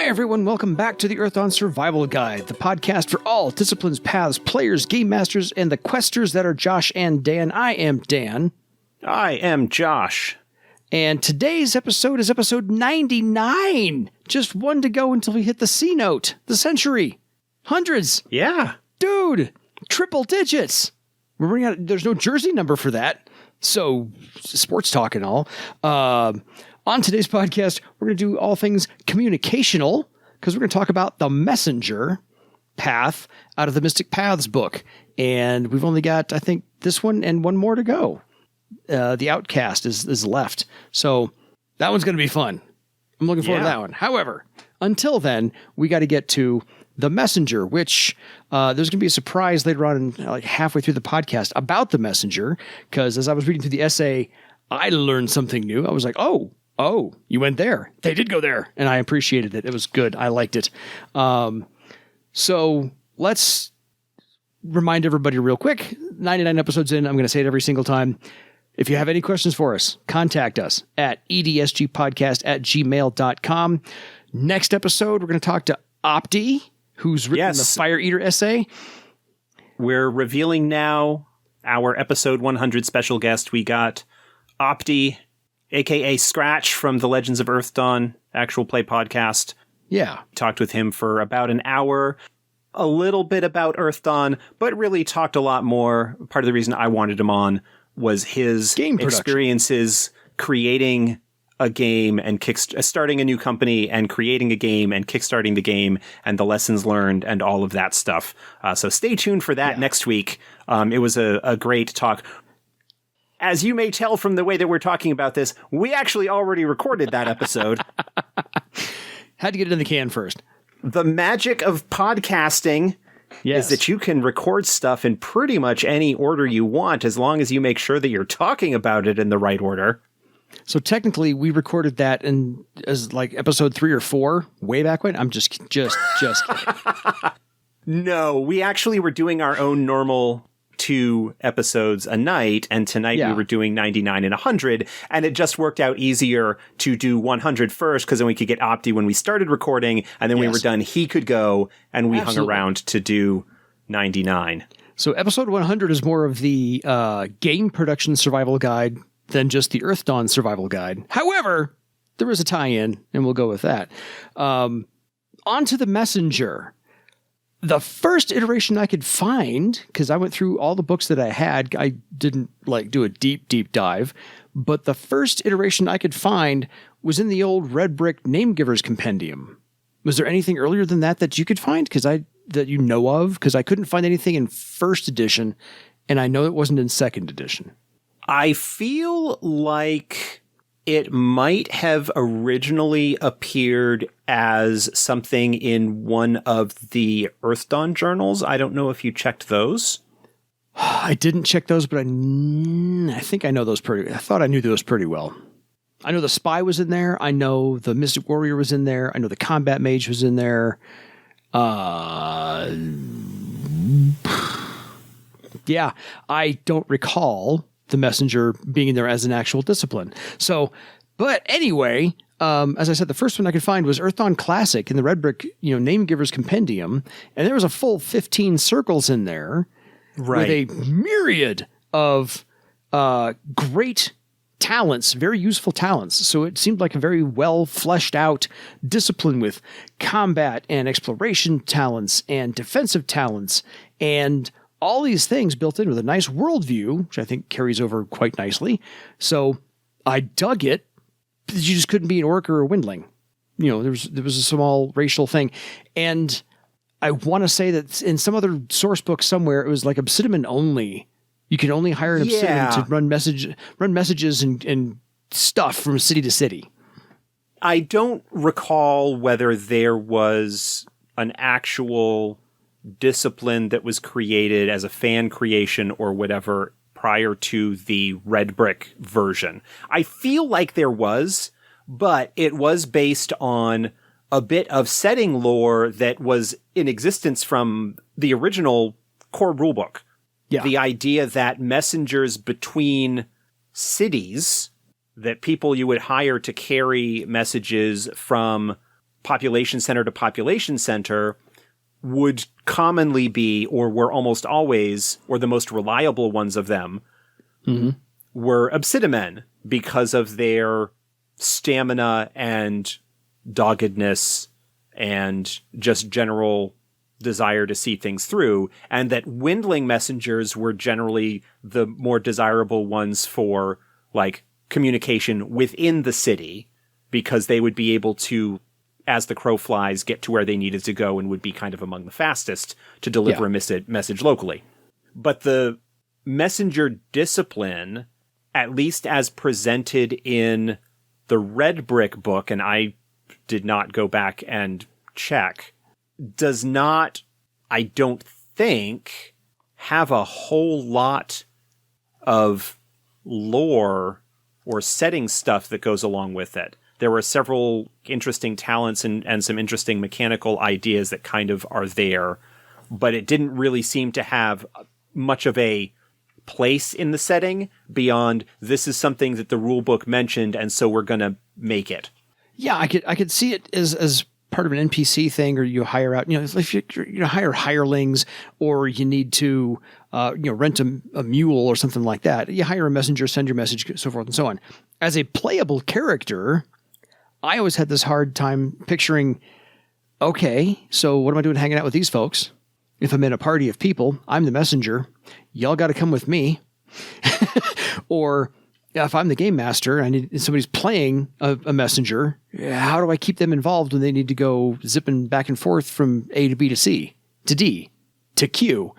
Hi everyone, welcome back to the Earthdawn Survival Guide, the podcast for all disciplines, paths, players, game masters, and the questers that are Josh and Dan. I am Dan. I am Josh. And today's episode is episode 99. Just one to go until we hit the C note, the century. Hundreds. Yeah. Dude, triple digits. We're running out. There's no jersey number for that. So, sports talk and all. On today's podcast, we're going to do all things communicational, because we're going to talk about the messenger path out of the Mystic Paths book. And we've only got, I think, this one and one more to go. The Outcast is left. So that one's going to be fun. I'm looking forward to that one. However, until then, we got to get to the messenger, which there's going to be a surprise later on, like halfway through the podcast, about the messenger. Because as I was reading through the essay, I learned something new. I was like, oh, you went there. They did go there. And I appreciated it. It was good. I liked it. So let's remind everybody real quick. 99 episodes in. I'm going to say it every single time. If you have any questions for us, contact us at edsgpodcast@gmail.com. Next episode, we're going to talk to Opti, who's written the Fire Eater essay. We're revealing now our episode 100 special guest. We got Opti, a.k.a. Scratch from the Legends of Earthdawn actual play podcast. Yeah. Talked with him for about an hour, a little bit about Earthdawn, but really talked a lot more. Part of the reason I wanted him on was his game experiences creating a game and starting a new company and creating a game and kickstarting the game and the lessons learned and all of that stuff. So stay tuned for that next week. It was a great talk. As you may tell from the way that we're talking about this, we actually already recorded that episode. Had to get it in the can first. The magic of podcasting is that you can record stuff in pretty much any order you want, as long as you make sure that you're talking about it in the right order. So technically, we recorded that as like episode 3 or 4 way back when. I'm just kidding. No, we actually were doing our own normal 2 episodes a night, and tonight we were doing 99 and 100, and it just worked out easier to do 100 first, because then we could get Opti when we started recording, and then we were done, he could go, and we hung around to do 99. So episode 100 is more of the game production survival guide than just the Earthdawn survival guide. However, there is a tie-in, and we'll go with that. On to the messenger. The first iteration I could find, because I went through all the books that I had, I didn't do a deep dive, but the first iteration I could find was in the old RedBrick Namegiver's Compendium. Was there anything earlier than that you could find? That you know of? Because I couldn't find anything in first edition, and I know it wasn't in second edition. I feel like it might have originally appeared as something in one of the Earthdawn journals. I don't know if you checked those. I didn't check those, but I think I know those I thought I knew those pretty well. I know the Spy was in there. I know the Mystic Warrior was in there. I know the Combat Mage was in there. Yeah, I don't recall the messenger being in there as an actual discipline. So, but anyway, as I said, the first one I could find was Earthdawn Classic in the RedBrick, Namegiver's Compendium, and there was a full 15 circles in there, with a myriad of great talents, very useful talents. So it seemed like a very well fleshed out discipline with combat and exploration talents and defensive talents and all these things built in with a nice worldview, which I think carries over quite nicely. So I dug it. You just couldn't be an orc or a windling. There was a small racial thing. And I want to say that in some other source book somewhere, it was like obsidiman only. You can only hire an obsidian to run messages and stuff from city to city. I don't recall whether there was an actual discipline that was created as a fan creation or whatever prior to the RedBrick version. I feel like there was, but it was based on a bit of setting lore that was in existence from the original core rulebook. Yeah. The idea that messengers between cities, that people you would hire to carry messages from population center to population center would commonly be, or were almost always, or the most reliable ones of them, were obsidiman because of their stamina and doggedness and just general desire to see things through, and that windling messengers were generally the more desirable ones for like communication within the city, because they would be able to, as the crow flies, get to where they needed to go and would be kind of among the fastest to deliver a message locally. But the messenger discipline, at least as presented in the RedBrick book, and I did not go back and check, does not, I don't think, have a whole lot of lore or setting stuff that goes along with it. There were several interesting talents and some interesting mechanical ideas that kind of are there, but it didn't really seem to have much of a place in the setting beyond this is something that the rule book mentioned, and so we're going to make it. Yeah, I could see it as part of an NPC thing, or you hire out, if you hire hirelings, or you need to, rent a mule or something like that. You hire a messenger, send your message, so forth and so on. As a playable character, I always had this hard time picturing, okay, so what am I doing hanging out with these folks? If I'm in a party of people, I'm the messenger. Y'all got to come with me. Or if I'm the game master and somebody's playing a messenger, how do I keep them involved when they need to go zipping back and forth from A to B to C, to D, to Q,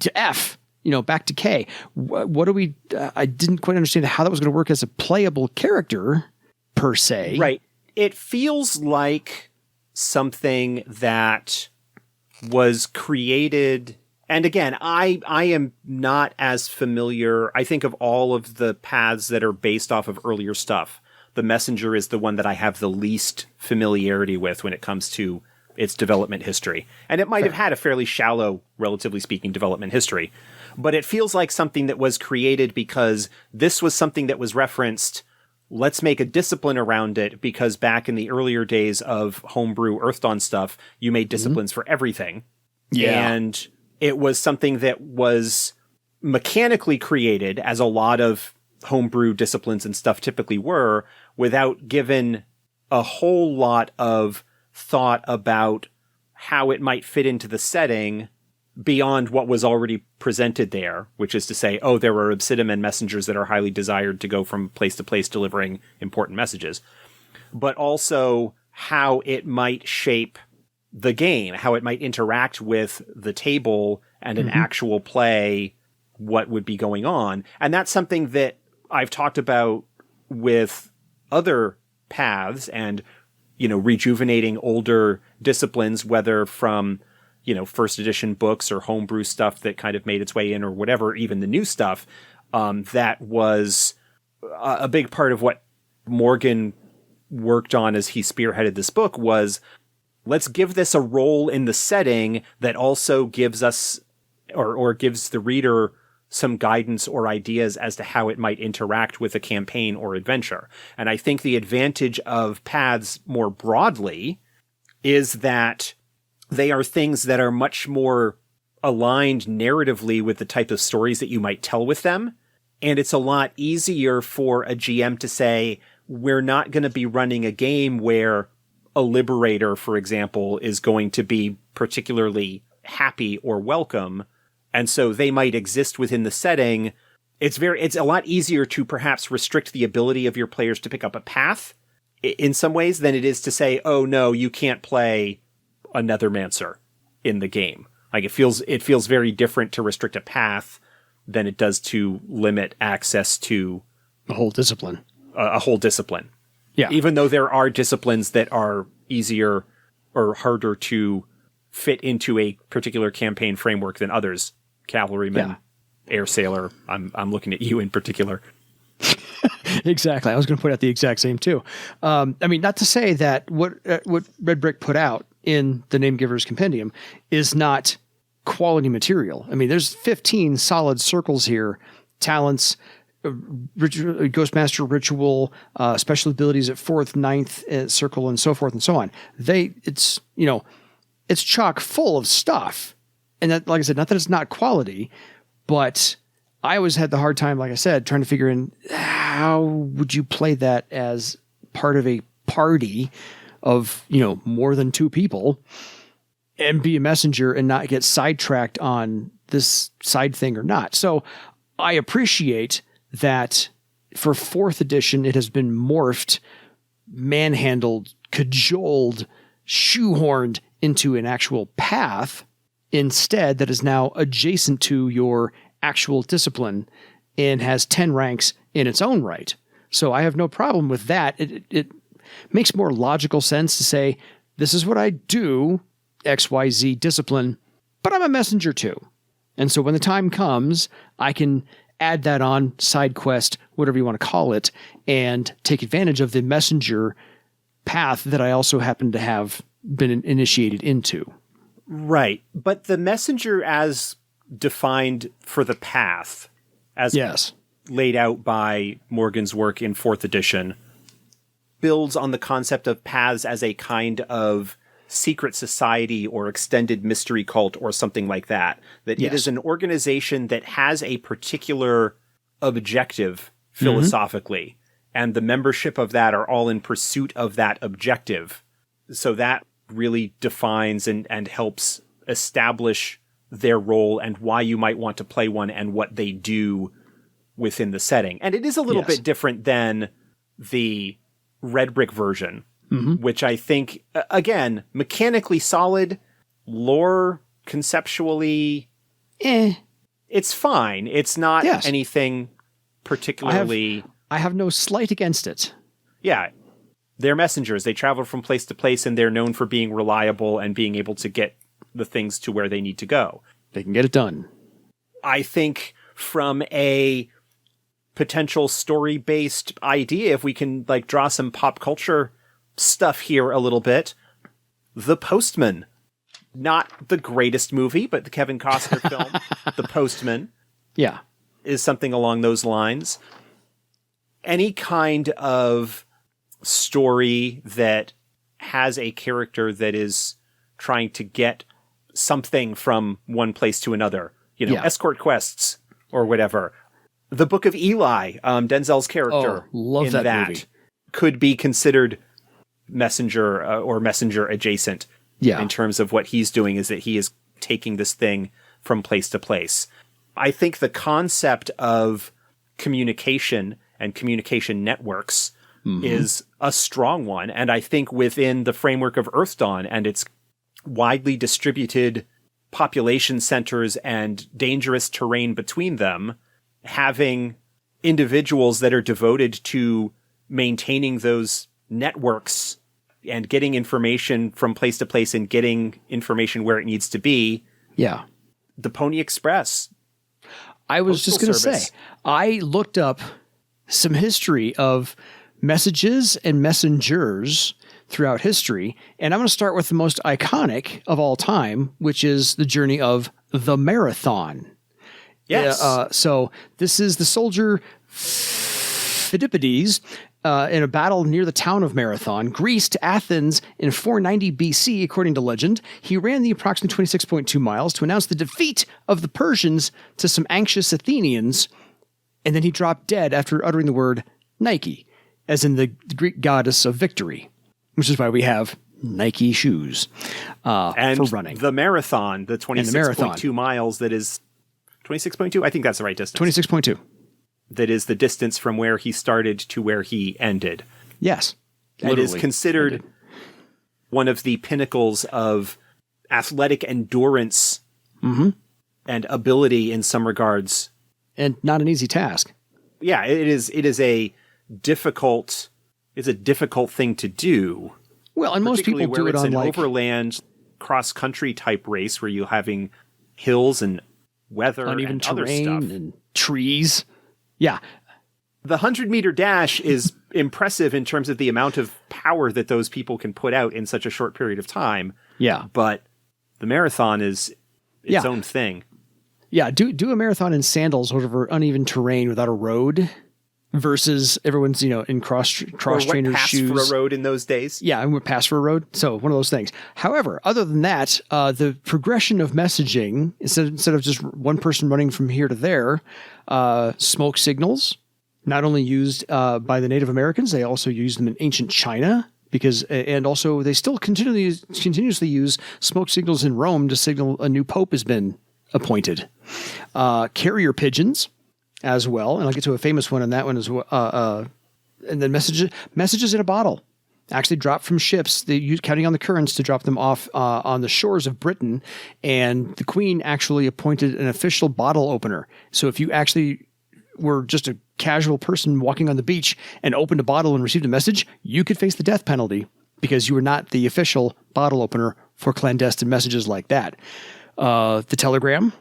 to F, back to K? What do we... I didn't quite understand how that was going to work as a playable character, per se. Right. It feels like something that was created... And again, I am not as familiar. I think of all of the paths that are based off of earlier stuff, the messenger is the one that I have the least familiarity with when it comes to its development history. And it might have had a fairly shallow, relatively speaking, development history. But it feels like something that was created because this was something that was referenced. Let's make a discipline around it, because back in the earlier days of homebrew Earthdawn stuff, you made disciplines for everything. Yeah. And it was something that was mechanically created, as a lot of homebrew disciplines and stuff typically were, without giving a whole lot of thought about how it might fit into the setting beyond what was already presented there, which is to say, oh, there are obsidiman messengers that are highly desired to go from place to place delivering important messages, but also how it might shape the game, how it might interact with the table and an actual play, what would be going on. And that's something that I've talked about with other paths and, rejuvenating older disciplines, whether from, first edition books or homebrew stuff that kind of made its way in, or whatever, even the new stuff. That was a big part of what Morgan worked on as he spearheaded this book, was let's give this a role in the setting that also gives us or gives the reader some guidance or ideas as to how it might interact with a campaign or adventure. And I think the advantage of paths more broadly is that they are things that are much more aligned narratively with the type of stories that you might tell with them. And it's a lot easier for a GM to say, we're not going to be running a game where a liberator, for example, is going to be particularly happy or welcome, and so they might exist within the setting. It's a lot easier to perhaps restrict the ability of your players to pick up a path in some ways than it is to say, oh no, you can't play a Nethermancer in the game. Like it feels very different to restrict a path than it does to limit access to a whole discipline. A whole discipline. Yeah. Even though there are disciplines that are easier or harder to fit into a particular campaign framework than others. Cavalryman, air sailor. I'm looking at you in particular. Exactly. I was going to put out the exact same too. Not to say that what RedBrick put out in the Namegiver's Compendium is not quality material. There's 15 solid circles here, talents, Ghostmaster ritual, special abilities at 4th, 9th circle, and so forth and so on. It's chock full of stuff. And that, like I said, not that it's not quality, but I always had the hard time, like I said, trying to figure in how would you play that as part of a party of, more than 2 people and be a messenger and not get sidetracked on this side thing or not. So I appreciate that for 4th edition, it has been morphed, manhandled, cajoled, shoehorned into an actual path instead that is now adjacent to your actual discipline and has 10 ranks in its own right. So I have no problem with that. It makes more logical sense to say, this is what I do, XYZ discipline, but I'm a messenger too. And so when the time comes, I can add that on, side quest, whatever you want to call it, and take advantage of the messenger path that I also happen to have been initiated into. Right. But the messenger as defined for the path, as laid out by Morgan's work in 4th edition, builds on the concept of paths as a kind of secret society or extended mystery cult or something like that. That it is an organization that has a particular objective philosophically, and the membership of that are all in pursuit of that objective. So that really defines and helps establish their role and why you might want to play one and what they do within the setting. And it is a little bit different than the RedBrick version, which I think, again, mechanically solid, lore conceptually, it's fine. It's not anything particularly... I have no slight against it. Yeah. They're messengers. They travel from place to place, and they're known for being reliable and being able to get the things to where they need to go. They can get it done. I think from a potential story-based idea, if we can draw some pop culture stuff here a little bit, The Postman. Not the greatest movie, but the Kevin Costner film, The Postman. Yeah. Is something along those lines. Any kind of story that has a character that is trying to get something from one place to another, escort quests or whatever. The Book of Eli, Denzel's character love in that movie. Could be considered messenger or messenger adjacent in terms of what he's doing, is that he is taking this thing from place to place. I think the concept of communication and communication networks is a strong one. And I think within the framework of Earthdawn and its widely distributed population centers and dangerous terrain between them, having individuals that are devoted to maintaining those networks and getting information from place to place and getting information where it needs to be. Yeah. The Pony Express. I was just going to say, I looked up some history of messages and messengers throughout history, and I'm going to start with the most iconic of all time, which is the journey of the Marathon. Yes. So this is the soldier Phidippides in a battle near the town of Marathon, Greece, to Athens in 490 BC, according to legend. He ran the approximately 26.2 miles to announce the defeat of the Persians to some anxious Athenians, and then he dropped dead after uttering the word Nike, as in the Greek goddess of victory, which is why we have Nike shoes for running. The marathon, the 26.2 miles, that is 26.2? I think that's the right distance. 26.2. That is the distance from where he started to where he ended. Yes. It is considered one of the pinnacles of athletic endurance and ability in some regards. And not an easy task. Yeah, it is a difficult thing to do. Well, and most people do it on an overland cross-country type race where you're having hills and weather uneven and terrain other stuff. And trees. Yeah. The 100-meter dash is impressive in terms of the amount of power that those people can put out in such a short period of time. Yeah. But the marathon is its own thing. Yeah, do a marathon in sandals over uneven terrain without a road versus everyone's, in cross trainer shoes. For a road in those days. Yeah, and we're pass for a road. So one of those things. However, other than that, the progression of messaging, instead of just one person running from here to there, smoke signals, not only used by the Native Americans, they also used them in ancient China. And also they still continuously use smoke signals in Rome to signal a new pope has been appointed. Carrier pigeons as well, and I'll get to a famous one on that one as well. And then messages in a bottle, actually dropped from ships. They use counting on the currents to drop them off on the shores of Britain, and the Queen actually appointed an official bottle opener. So if you actually were just a casual person walking on the beach and opened a bottle and received a message, you could face the death penalty because you were not the official bottle opener for clandestine messages like that. The telegram,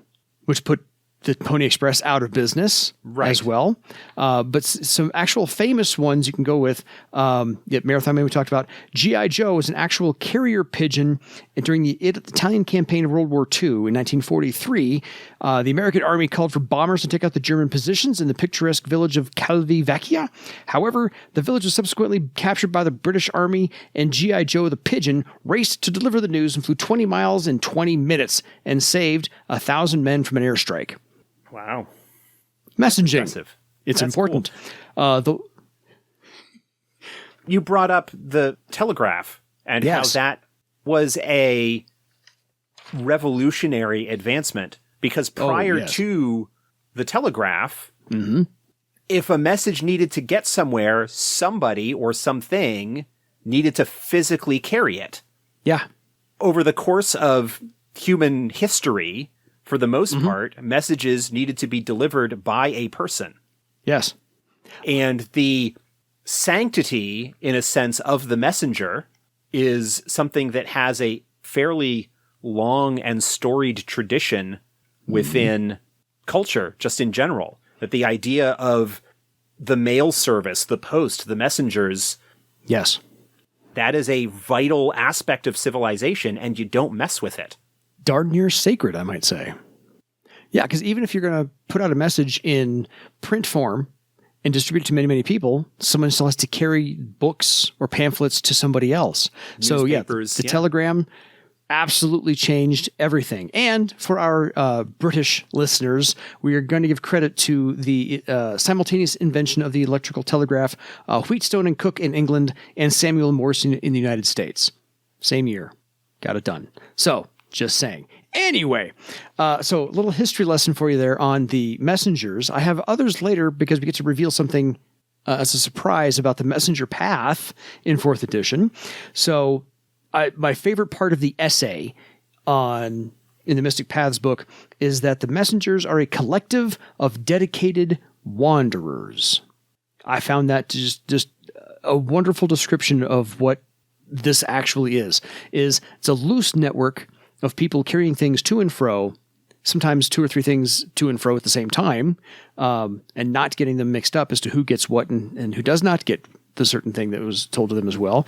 which put the Pony Express out of business as well. But some actual famous ones you can go with. Marathon Man we talked about. G.I. Joe was an actual carrier pigeon during the Italian campaign of World War II in 1943. The American Army called for bombers to take out the German positions in the picturesque village of Calvi Vecchia. However, the village was subsequently captured by the British Army, and G.I. Joe the pigeon raced to deliver the news and flew 20 miles in 20 minutes and saved 1,000 men from an airstrike. Wow. Messaging. Impressive. It's That's important. Cool. You brought up the telegraph and how that was a revolutionary advancement because prior to the telegraph, if a message needed to get somewhere, somebody or something needed to physically carry it. Yeah. Over the course of human history, for the most part, messages needed to be delivered by a person. Yes. And the sanctity, in a sense, of the messenger is something that has a fairly long and storied tradition within culture, just in general. That the idea of the mail service, the post, the messengers. Yes. That is a vital aspect of civilization, and you don't mess with it. Darn near sacred, I might say. Yeah, because even if you're going to put out a message in print form and distribute it to many, many people, someone still has to carry books or pamphlets to somebody else. So yeah, the telegram absolutely changed everything. And for our British listeners, we are going to give credit to the simultaneous invention of the electrical telegraph, Wheatstone and Cook in England, and Samuel Morse in the United States. Same year. Got it done. So, just saying. Anyway, so a little history lesson for you there on the messengers. I have others later because we get to reveal something as a surprise about the messenger path in 4th edition. So my favorite part of the essay in the Mystic Paths book is that the messengers are a collective of dedicated wanderers. I found that just a wonderful description of what this actually is. It's a loose network of people carrying things to and fro, sometimes 2 or 3 things to and fro at the same time, and not getting them mixed up as to who gets what and who does not get the certain thing that was told to them as well.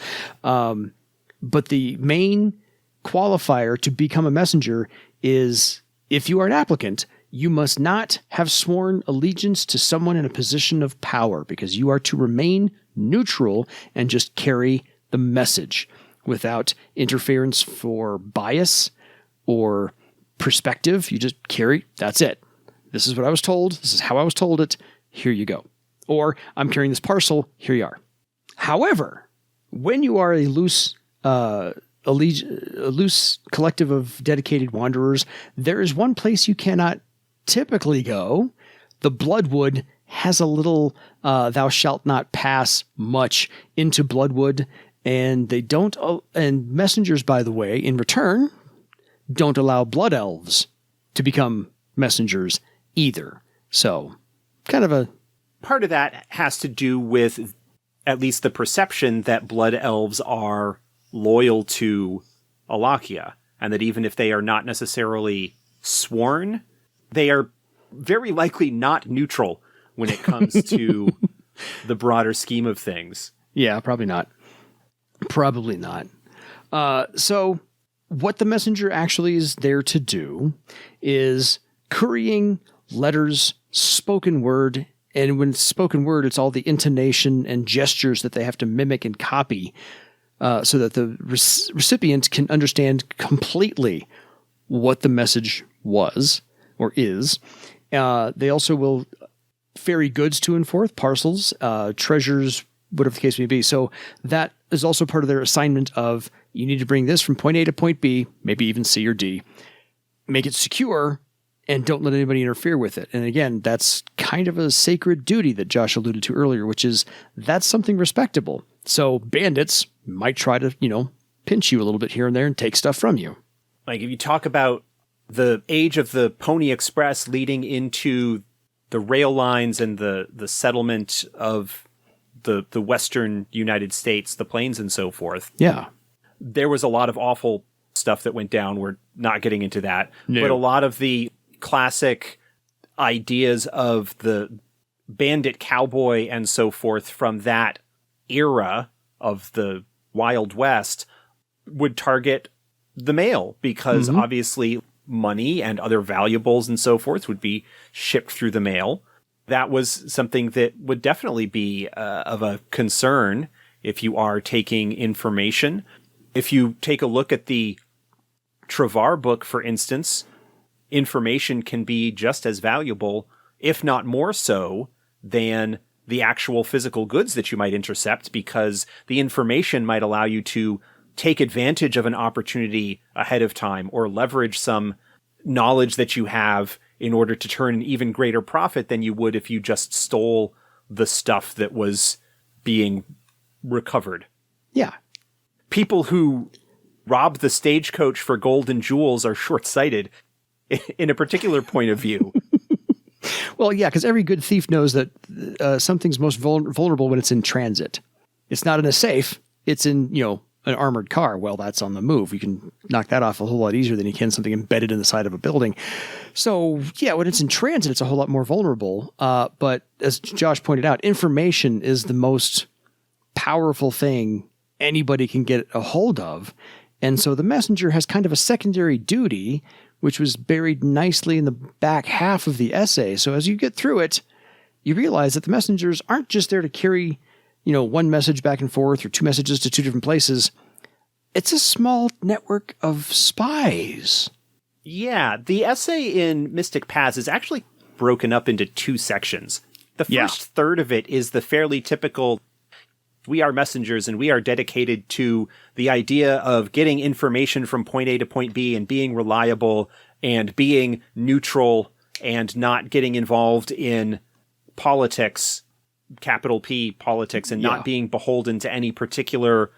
But the main qualifier to become a messenger is if you are an applicant, you must not have sworn allegiance to someone in a position of power because you are to remain neutral and just carry the message without interference for bias or perspective. You just carry, that's it. This is what I was told. This is how I was told it. Here you go. Or I'm carrying this parcel. Here you are. However, when you are a loose collective of dedicated wanderers, there is one place you cannot typically go. The Bloodwood has a little thou shalt not pass much into Bloodwood, and they don't, and messengers, by the way, in return, don't allow blood elves to become messengers either. So, kind of a... Part of that has to do with at least the perception that blood elves are loyal to Alakia, and that even if they are not necessarily sworn, they are very likely not neutral when it comes to the broader scheme of things. Yeah, probably not. Probably not. So what the messenger actually is there to do is currying letters, spoken word. And when it's spoken word, it's all the intonation and gestures that they have to mimic and copy so that the recipient can understand completely what the message was or is. They also will ferry goods to and forth, parcels, treasures, whatever the case may be. So that is also part of their assignment of you need to bring this from point A to point B, maybe even C or D, make it secure, and don't let anybody interfere with it. And again, that's kind of a sacred duty that Josh alluded to earlier, which is that's something respectable. So bandits might try to, pinch you a little bit here and there and take stuff from you. Like if you talk about the age of the Pony Express leading into the rail lines and the settlement of the Western United States, the plains and so forth. Yeah. There was a lot of awful stuff that went down. We're not getting into that. No. But a lot of the classic ideas of the bandit cowboy and so forth from that era of the Wild West would target the mail because obviously money and other valuables and so forth would be shipped through the mail. That was something that would definitely be of a concern if you are taking information. If you take a look at the Travar book, for instance, information can be just as valuable, if not more so, than the actual physical goods that you might intercept, because the information might allow you to take advantage of an opportunity ahead of time or leverage some knowledge that you have in order to turn an even greater profit than you would if you just stole the stuff that was being recovered. Yeah. People who rob the stagecoach for gold and jewels are short-sighted in a particular point of view. Well, yeah, because every good thief knows that something's most vulnerable when it's in transit. It's not in a safe. It's in, an armored car. Well, that's on the move. You can knock that off a whole lot easier than you can something embedded in the side of a building. So, yeah, when it's in transit, it's a whole lot more vulnerable. But as Josh pointed out, information is the most powerful thing anybody can get a hold of. And so the messenger has kind of a secondary duty, which was buried nicely in the back half of the essay. So as you get through it, you realize that the messengers aren't just there to carry, one message back and forth or two messages to two different places. It's a small network of spies. Yeah, the essay in Mystic Paths is actually broken up into two sections. The first third of it is the fairly typical, we are messengers and we are dedicated to the idea of getting information from point A to point B and being reliable and being neutral and not getting involved in politics, capital P politics, and not being beholden to any particular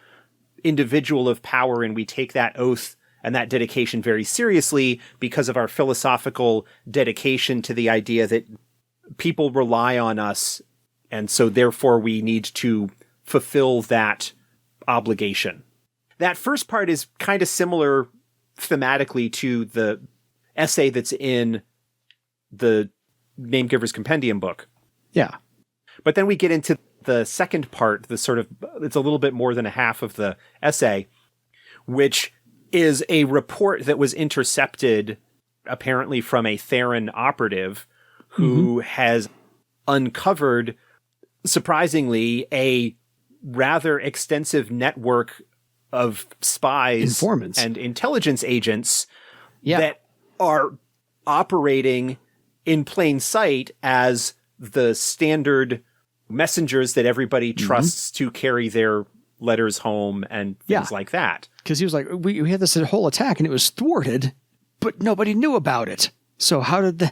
individual of power. And we take that oath and that dedication very seriously because of our philosophical dedication to the idea that people rely on us. And so therefore we need to fulfill that obligation. That first part is kind of similar thematically to the essay that's in the Namegiver's Compendium book. Yeah. But then we get into the second part, it's a little bit more than a half of the essay, which is a report that was intercepted apparently from a Theron operative who has uncovered, surprisingly, a rather extensive network of spies, informants, and intelligence agents that are operating in plain sight as the standard messengers that everybody trusts to carry their letters home and things like that. Because he was like, we had this whole attack and it was thwarted, but nobody knew about it. So how did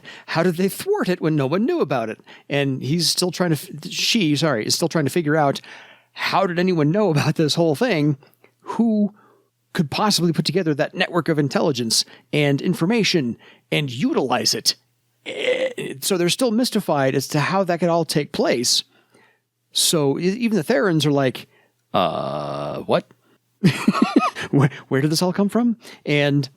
they thwart it when no one knew about it? And he's still trying to, is still trying to figure out, how did anyone know about this whole thing? Who could possibly put together that network of intelligence and information and utilize it? So they're still mystified as to how that could all take place. So even the Therans are like, what? Where did this all come from? And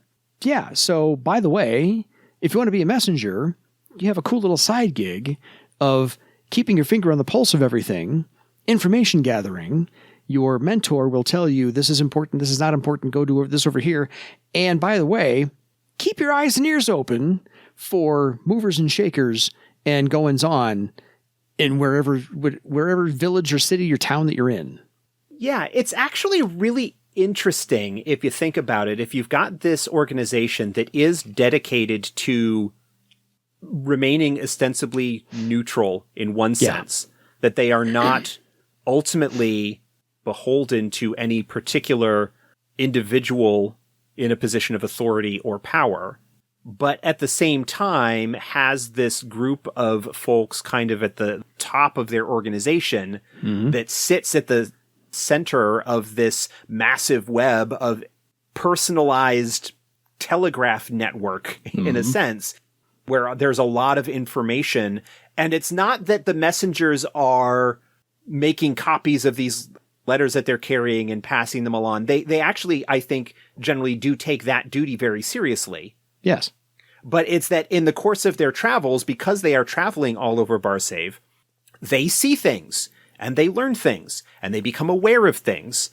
yeah, so by the way, if you want to be a messenger, you have a cool little side gig of keeping your finger on the pulse of everything, information gathering. Your mentor will tell you this is important, this is not important, go do this over here. And by the way, keep your eyes and ears open for movers and shakers and goings on in wherever village or city or town that you're in. Yeah, it's actually really interesting if you think about it. If you've got this organization that is dedicated to remaining ostensibly neutral in one sense, that they are not ultimately beholden to any particular individual in a position of authority or power, but at the same time has this group of folks kind of at the top of their organization that sits at the center of this massive web of personalized telegraph network, in a sense, where there's a lot of information. And it's not that the messengers are making copies of these letters that they're carrying and passing them along. They actually, I think, generally do take that duty very seriously. Yes. But it's that in the course of their travels, because they are traveling all over Barsave, they see things and they learn things and they become aware of things.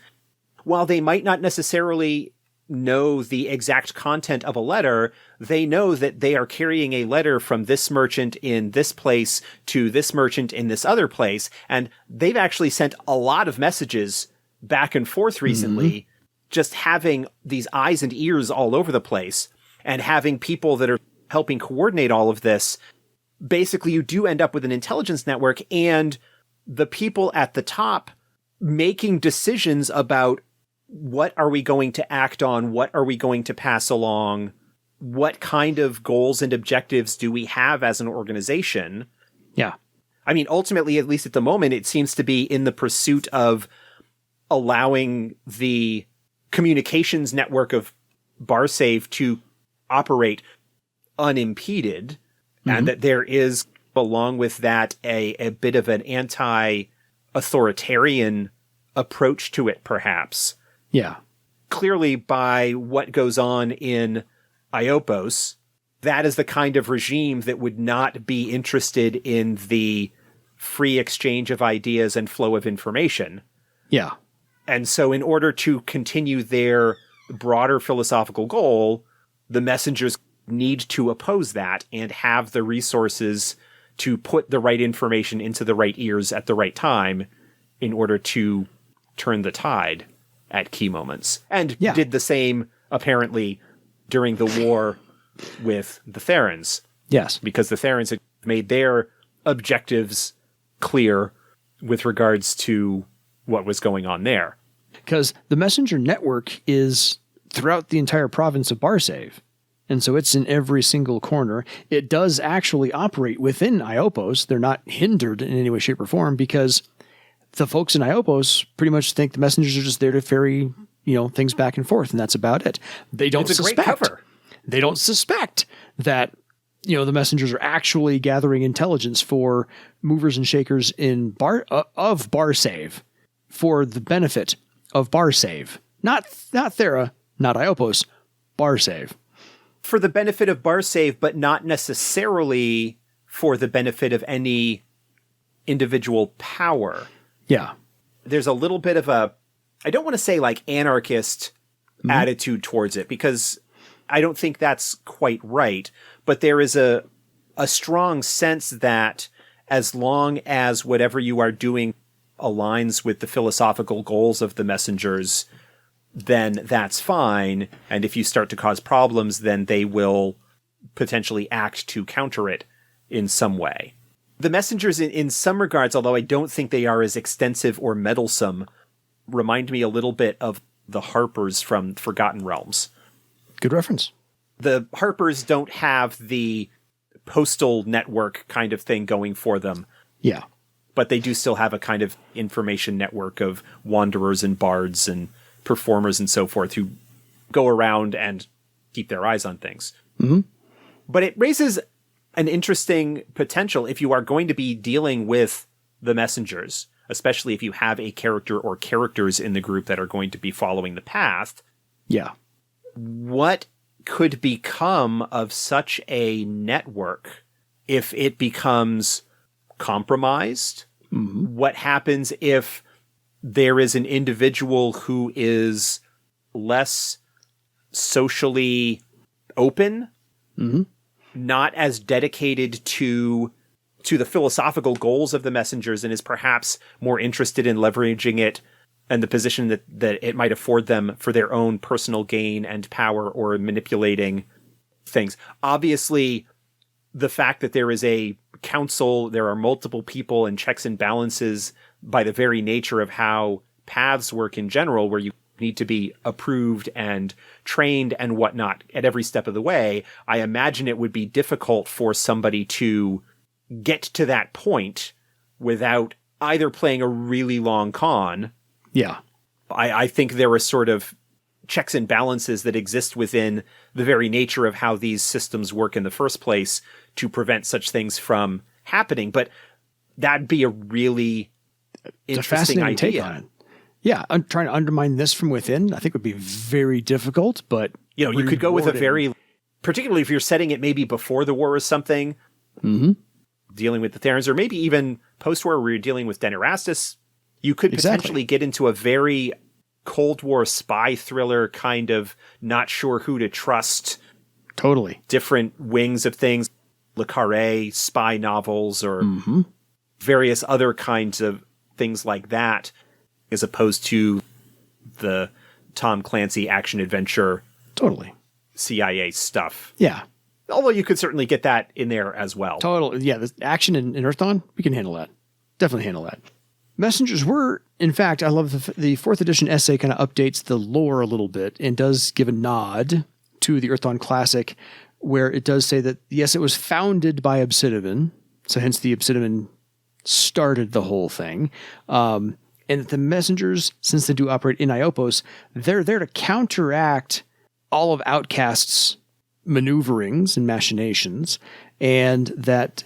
While they might not necessarily know the exact content of a letter, they know that they are carrying a letter from this merchant in this place to this merchant in this other place. And they've actually sent a lot of messages back and forth recently, just having these eyes and ears all over the place and having people that are helping coordinate all of this. Basically, you do end up with an intelligence network and the people at the top making decisions about what are we going to act on? What are we going to pass along? What kind of goals and objectives do we have as an organization? Yeah. I mean, ultimately, at least at the moment, it seems to be in the pursuit of allowing the communications network of Barsave to operate unimpeded, and that there is, along with that, a bit of an anti-authoritarian approach to it, perhaps. Yeah. Clearly, by what goes on in Iopos, that is the kind of regime that would not be interested in the free exchange of ideas and flow of information. Yeah. And so in order to continue their broader philosophical goal, the messengers need to oppose that and have the resources to put the right information into the right ears at the right time in order to turn the tide at key moments. And did the same, apparently, during the war with the Therans. Yes. Because the Therans had made their objectives clear with regards to what was going on there. Because the messenger network is throughout the entire province of Barsave. And so it's in every single corner. It does actually operate within Iopos. They're not hindered in any way, shape, or form because the folks in Iopos pretty much think the messengers are just there to ferry, things back and forth, and that's about it. They don't suspect. Great cover. They don't suspect that, the messengers are actually gathering intelligence for movers and shakers of Barsave for the benefit of Barsave. Not Thera, not Iopos, Barsave. For the benefit of Barsave, but not necessarily for the benefit of any individual power. Yeah. There's a little bit of I don't want to say like anarchist attitude towards it, because I don't think that's quite right. But there is a strong sense that as long as whatever you are doing aligns with the philosophical goals of the messengers, then that's fine. And if you start to cause problems, then they will potentially act to counter it in some way. The messengers, in some regards, although I don't think they are as extensive or meddlesome, remind me a little bit of the Harpers from Forgotten Realms. Good reference. The Harpers don't have the postal network kind of thing going for them. Yeah. But they do still have a kind of information network of wanderers and bards and performers and so forth who go around and keep their eyes on things. Mm-hmm. But it raises an interesting potential if you are going to be dealing with the messengers, especially if you have a character or characters in the group that are going to be following the path. Yeah. What could become of such a network if it becomes compromised? Mm-hmm. What happens if there is an individual who is less socially open, not as dedicated to the philosophical goals of the messengers, and is perhaps more interested in leveraging it and the position that it might afford them for their own personal gain and power, or manipulating things. Obviously, the fact that there is a council, there are multiple people and checks and balances by the very nature of how paths work in general, where you need to be approved and trained and whatnot at every step of the way. I imagine it would be difficult for somebody to get to that point without either playing a really long con. Yeah. I think there are sort of checks and balances that exist within the very nature of how these systems work in the first place to prevent such things from happening. But that'd be a really interesting idea. Take on it. Yeah, I'm trying to undermine this from within. I think would be very difficult, but you could go with a very, particularly if you're setting it maybe before the war or something, dealing with the Therans, or maybe even post-war where you're dealing with Denerastus, you could potentially get into a very Cold War spy thriller kind of not sure who to trust. Totally. Different wings of things, Le Carré, spy novels, or various other kinds of things like that, as opposed to the Tom Clancy action-adventure totally CIA stuff. Yeah. Although you could certainly get that in there as well. Totally. Yeah, the action in Earthdawn, we can handle that. Definitely handle that. Messengers were, in fact, I love the 4th edition essay kind of updates the lore a little bit and does give a nod to the Earthdawn Classic, where it does say that, yes, it was founded by obsidiman, so hence the obsidiman started the whole thing. And that the messengers, since they do operate in Iopos, they're there to counteract all of Outcast's maneuverings and machinations, and that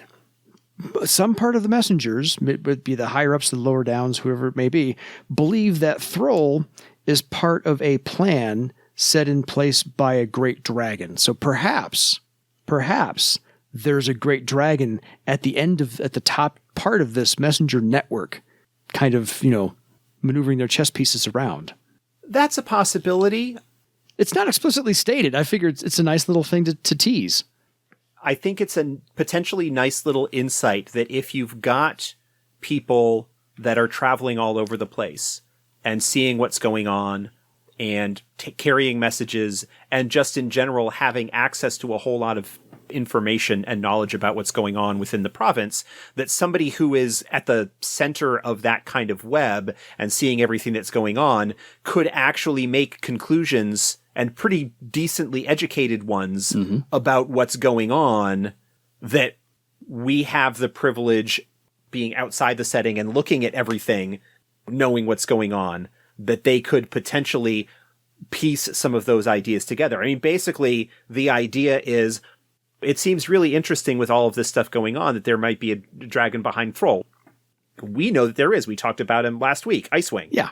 some part of the messengers, it would be the higher-ups, the lower downs, whoever it may be, believe that Thrall is part of a plan set in place by a great dragon. So perhaps there's a great dragon at the top part of this messenger network, kind of, maneuvering their chess pieces around. That's a possibility. It's not explicitly stated. I figure it's a nice little thing to tease. I think it's a potentially nice little insight that if you've got people that are traveling all over the place and seeing what's going on and carrying messages and just in general having access to a whole lot of information and knowledge about what's going on within the province, that somebody who is at the center of that kind of web and seeing everything that's going on could actually make conclusions, and pretty decently educated ones, about what's going on, that we have the privilege, being outside the setting and looking at everything, knowing what's going on, that they could potentially piece some of those ideas together. I mean, basically, the idea is, it seems really interesting with all of this stuff going on that there might be a dragon behind Thrall. We know that there is. We talked about him last week, Icewing. Yeah.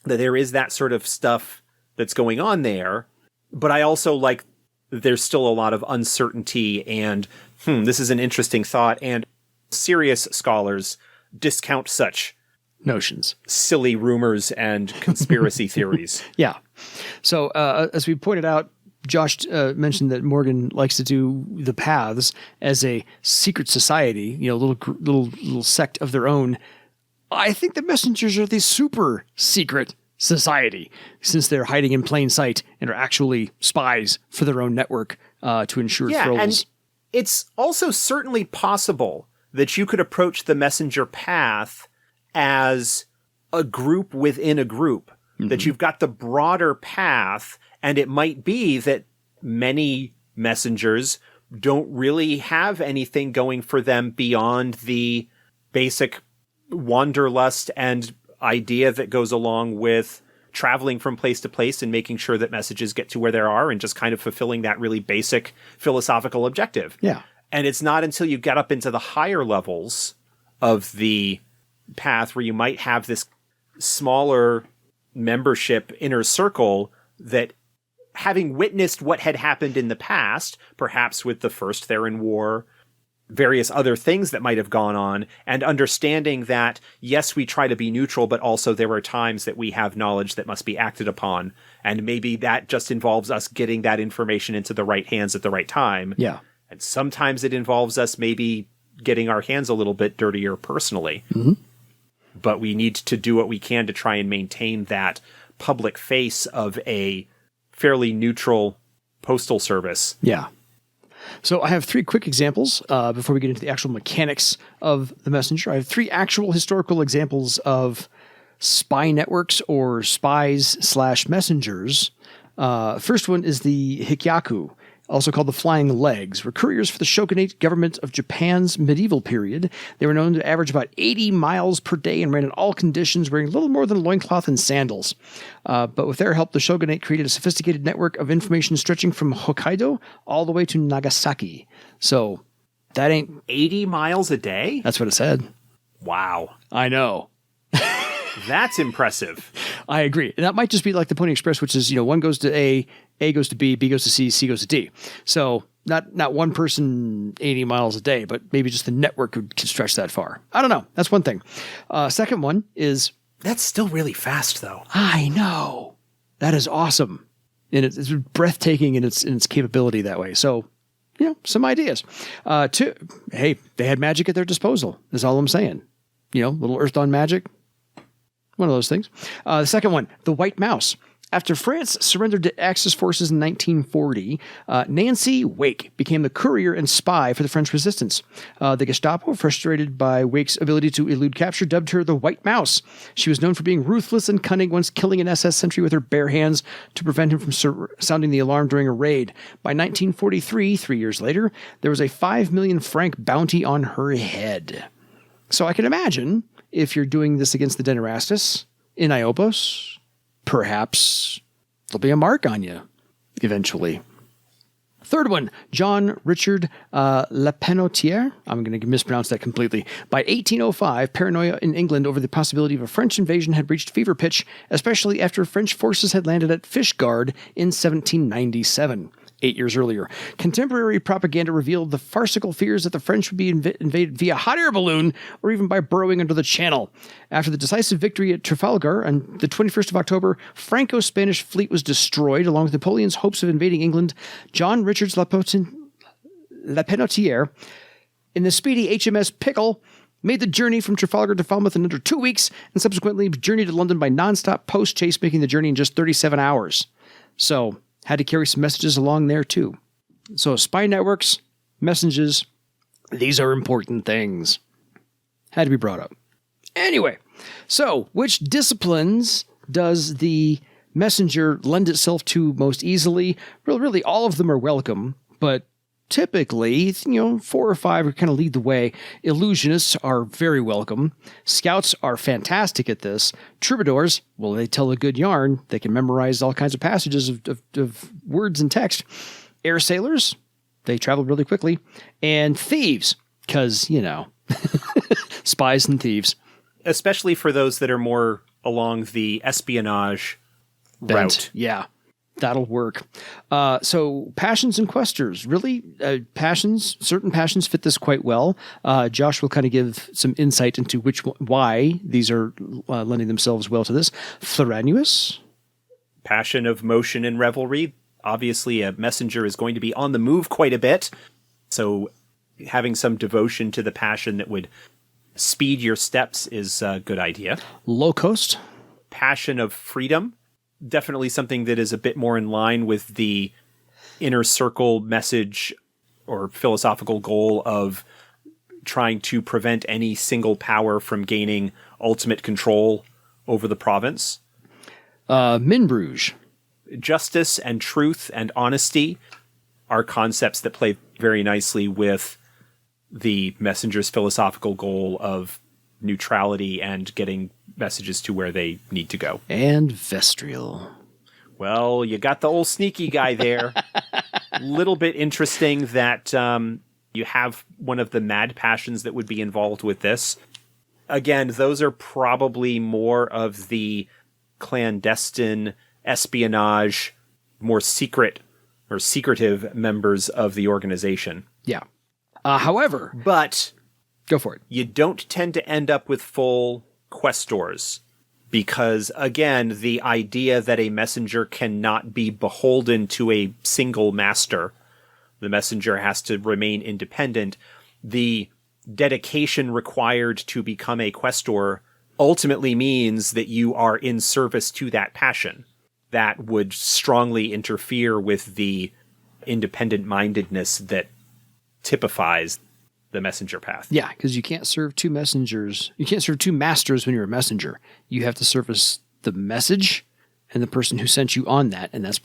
That there is that sort of stuff that's going on there. But I also like that there's still a lot of uncertainty and, this is an interesting thought. And serious scholars discount such notions, silly rumors and conspiracy theories. Yeah. So as we pointed out, Josh mentioned that Morgan likes to do the paths as a secret society, little sect of their own. I think the messengers are the super secret society, since they're hiding in plain sight and are actually spies for their own network to ensure Thrall's. And it's also certainly possible that you could approach the messenger path as a group within a group, that you've got the broader path, and it might be that many messengers don't really have anything going for them beyond the basic wanderlust and idea that goes along with traveling from place to place and making sure that messages get to where they are, and just kind of fulfilling that really basic philosophical objective. Yeah. And it's not until you get up into the higher levels of the path where you might have this smaller membership inner circle that, having witnessed what had happened in the past, perhaps with the First Theran War, various other things that might have gone on, and understanding that, yes, we try to be neutral, but also there are times that we have knowledge that must be acted upon. And maybe that just involves us getting that information into the right hands at the right time. Yeah. And sometimes it involves us maybe getting our hands a little bit dirtier personally. Mm-hmm. But we need to do what we can to try and maintain that public face of a fairly neutral postal service. Yeah. So I have 3 quick examples before we get into the actual mechanics of the messenger. I have 3 actual historical examples of spy networks or spies/messengers. First one is the Hikyaku, also called the Flying Legs, were couriers for the shogunate government of Japan's medieval period. They were known to average about 80 miles per day and ran in all conditions, wearing little more than a loincloth and sandals. But with their help, the shogunate created a sophisticated network of information stretching from Hokkaido all the way to Nagasaki. So that ain't 80 miles a day? That's what it said. Wow. I know. That's impressive. I agree. And that might just be like the Pony Express, which is, one goes to A goes to B goes to C goes to D. So not one person 80 miles a day, but maybe just the network could stretch that far. I don't know. That's one thing. Second one is... That's still really fast, though. I know. That is awesome. And it's breathtaking in its capability that way. So, some ideas. Two, hey, they had magic at their disposal, is all I'm saying. Little Earthdawn magic. One of those things. The second one, the White Mouse. After France surrendered to Axis forces in 1940, Nancy Wake became the courier and spy for the French resistance. The Gestapo, frustrated by Wake's ability to elude capture, dubbed her the White Mouse. She was known for being ruthless and cunning, once killing an SS sentry with her bare hands to prevent him from sounding the alarm during a raid. By 1943, 3 years later, there was a 5 million franc bounty on her head. So I can imagine, if you're doing this against the Denerastus in Iopos, perhaps there'll be a mark on you eventually. Third one, John Richard Lepenotier. I'm going to mispronounce that completely. By 1805, paranoia in England over the possibility of a French invasion had reached fever pitch, especially after French forces had landed at Fishguard in 1797. 8 years earlier. Contemporary propaganda revealed the farcical fears that the French would be invaded via hot air balloon or even by burrowing under the Channel. After the decisive victory at Trafalgar on the 21st of October, Franco-Spanish fleet was destroyed along with Napoleon's hopes of invading England. John Richards Lepenotier, in the speedy HMS Pickle, made the journey from Trafalgar to Falmouth in under 2 weeks and subsequently journeyed to London by non-stop post chase, making the journey in just 37 hours. So... had to carry some messages along there too. So spy networks, messages, these are important things. Had to be brought up. Anyway, so which disciplines does the messenger lend itself to most easily? Well, really, all of them are welcome, but typically, 4 or 5 kind of lead the way. Illusionists are very welcome. Scouts are fantastic at this. Troubadours, well, they tell a good yarn. They can memorize all kinds of passages of words and text. Air sailors, they travel really quickly. And thieves, because, spies and thieves. Especially for those that are more along the espionage route. Yeah. That'll work. So passions and questers, really, certain passions fit this quite well. Josh will kind of give some insight into why these are lending themselves well to this. Theranuous. Passion of motion and revelry. Obviously, a messenger is going to be on the move quite a bit. So having some devotion to the passion that would speed your steps is a good idea. Low coast. Passion of freedom. Definitely something that is a bit more in line with the inner circle message or philosophical goal of trying to prevent any single power from gaining ultimate control over the province. Minbruges. Justice and truth and honesty are concepts that play very nicely with the messenger's philosophical goal of neutrality and getting messages to where they need to go. And Vestrial. Well, you got the old sneaky guy there. Little bit interesting that you have one of the mad passions that would be involved with this. Again, those are probably more of the clandestine espionage, more secret or secretive members of the organization. Yeah. However, But go for it. you don't tend to end up with full quest doors because, again, the idea that a messenger cannot be beholden to a single master, the messenger has to remain independent. The dedication required to become a questor ultimately means that you are in service to that passion. That would strongly interfere with the independent-mindedness that typifies the messenger path. Yeah, because you can't serve two messengers. You can't serve two masters when you're a messenger. You have to service the message and the person who sent you on that, and that's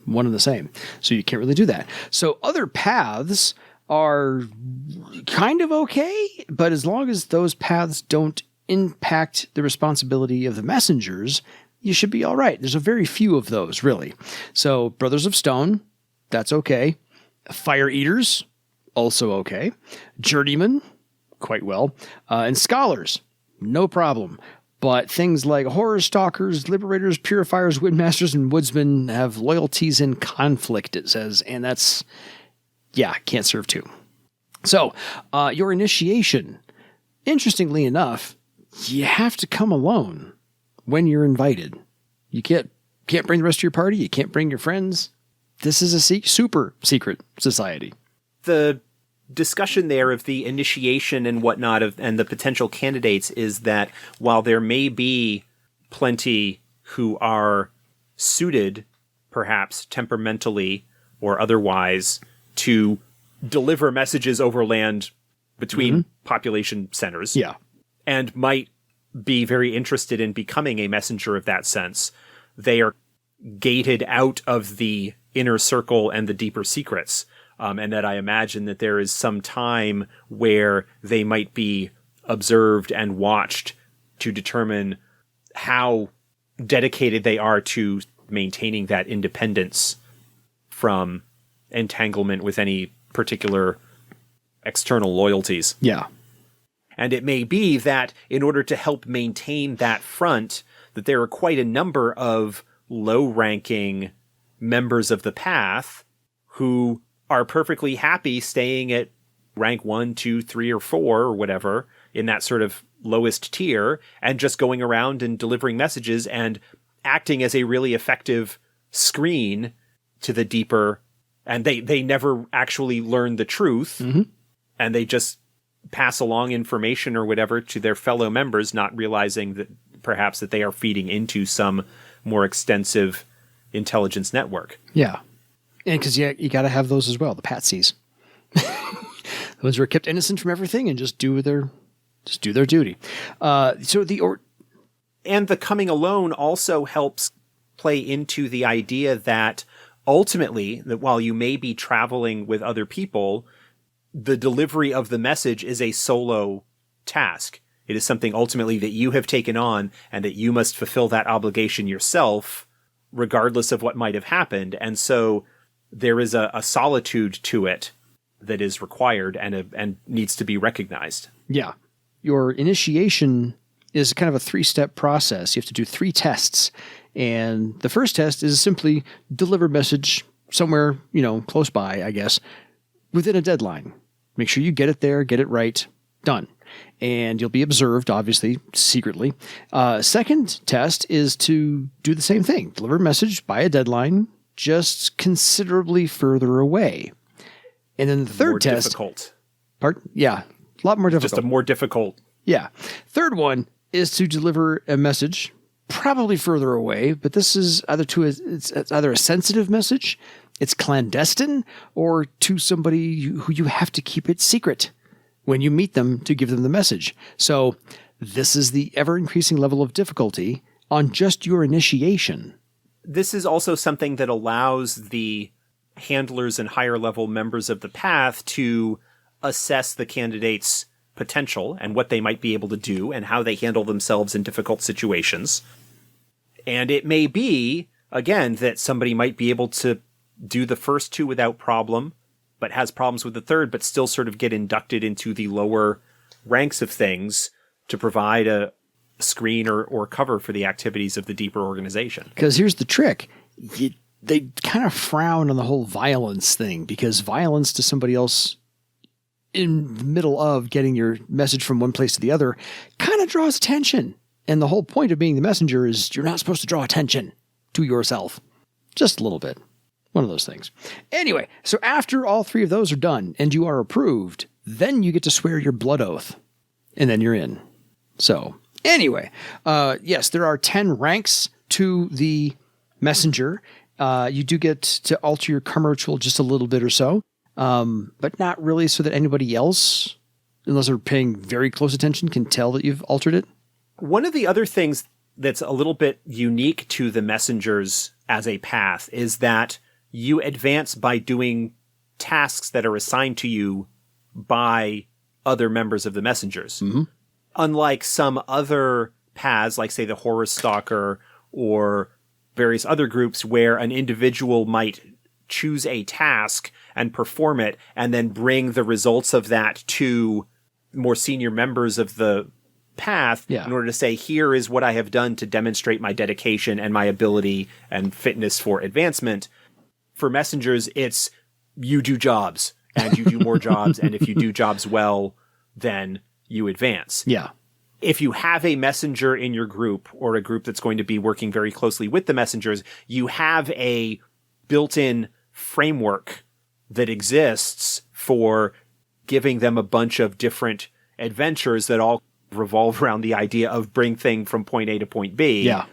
one and the same. So you can't really do that. So other paths are kind of okay, but as long as those paths don't impact the responsibility of the messengers, you should be all right. There's a very few of those, really. So Brothers of Stone, that's okay. Fire Eaters, also okay. Journeymen, quite well. And Scholars, no problem. But things like Horror Stalkers, Liberators, Purifiers, Windmasters, and Woodsmen have loyalties in conflict, it says. And that's, can't serve two. So, your initiation, interestingly enough, you have to come alone when you're invited. You can't bring the rest of your party. You can't bring your friends. This is a super secret society. The discussion there of the initiation and whatnot and the potential candidates is that while there may be plenty who are suited, perhaps temperamentally or otherwise, to deliver messages overland between population centers, and might be very interested in becoming a messenger of that sense, they are gated out of the inner circle and the deeper secrets. And that I imagine that there is some time where they might be observed and watched to determine how dedicated they are to maintaining that independence from entanglement with any particular external loyalties. Yeah. And it may be that in order to help maintain that front, that there are quite a number of low-ranking members of the path who are perfectly happy staying at rank 1, 2, 3, or 4, or whatever, in that sort of lowest tier, and just going around and delivering messages and acting as a really effective screen to the deeper, and they never actually learn the truth, and they just pass along information or whatever to their fellow members, not realizing that perhaps that they are feeding into some more extensive intelligence network. Yeah. And because you got to have those as well, the patsies. Those who are kept innocent from everything and just do their duty. And the coming alone also helps play into the idea that ultimately, that while you may be traveling with other people, the delivery of the message is a solo task. It is something ultimately that you have taken on and that you must fulfill that obligation yourself, regardless of what might have happened. And so there is a solitude to it that is required and needs to be recognized. Yeah. Your initiation is kind of a 3-step process. You have to do 3 tests. And the first test is simply deliver message somewhere, close by, I guess, within a deadline. Make sure you get it there, get it right, done. And you'll be observed, obviously, secretly. Second test is to do the same thing. Deliver a message by a deadline, just considerably further away. And then the third test... difficult. Yeah, a lot more difficult. Just a more difficult... Yeah. Third one is to deliver a message, probably further away, but this is it's either a sensitive message, it's clandestine, or to somebody who you have to keep it secret when you meet them to give them the message. So this is the ever-increasing level of difficulty on just your initiation. This is also something that allows the handlers and higher-level members of the path to assess the candidate's potential and what they might be able to do and how they handle themselves in difficult situations. And it may be, again, that somebody might be able to do the first 2 without problem, but has problems with the third, but still sort of get inducted into the lower ranks of things to provide a screen or cover for the activities of the deeper organization. Because here's the trick. They kind of frown on the whole violence thing, because violence to somebody else in the middle of getting your message from one place to the other kind of draws attention. And the whole point of being the messenger is you're not supposed to draw attention to yourself. Just a little bit. One of those things. Anyway, so after all 3 of those are done and you are approved, then you get to swear your blood oath. And then you're in. So anyway, yes, there are 10 ranks to the messenger. You do get to alter your karma ritual just a little bit or so, but not really so that anybody else, unless they're paying very close attention, can tell that you've altered it. One of the other things that's a little bit unique to the messengers as a path is that you advance by doing tasks that are assigned to you by other members of the messengers. Mm-hmm. Unlike some other paths, like say the Horror Stalker or various other groups where an individual might choose a task and perform it and then bring the results of that to more senior members of the path in order to say, here is what I have done to demonstrate my dedication and my ability and fitness for advancement. For messengers, it's you do jobs and you do more jobs. And if you do jobs well, then you advance. Yeah. If you have a messenger in your group or a group that's going to be working very closely with the messengers, you have a built-in framework that exists for giving them a bunch of different adventures that all revolve around the idea of bring thing from point A to point B. Yeah.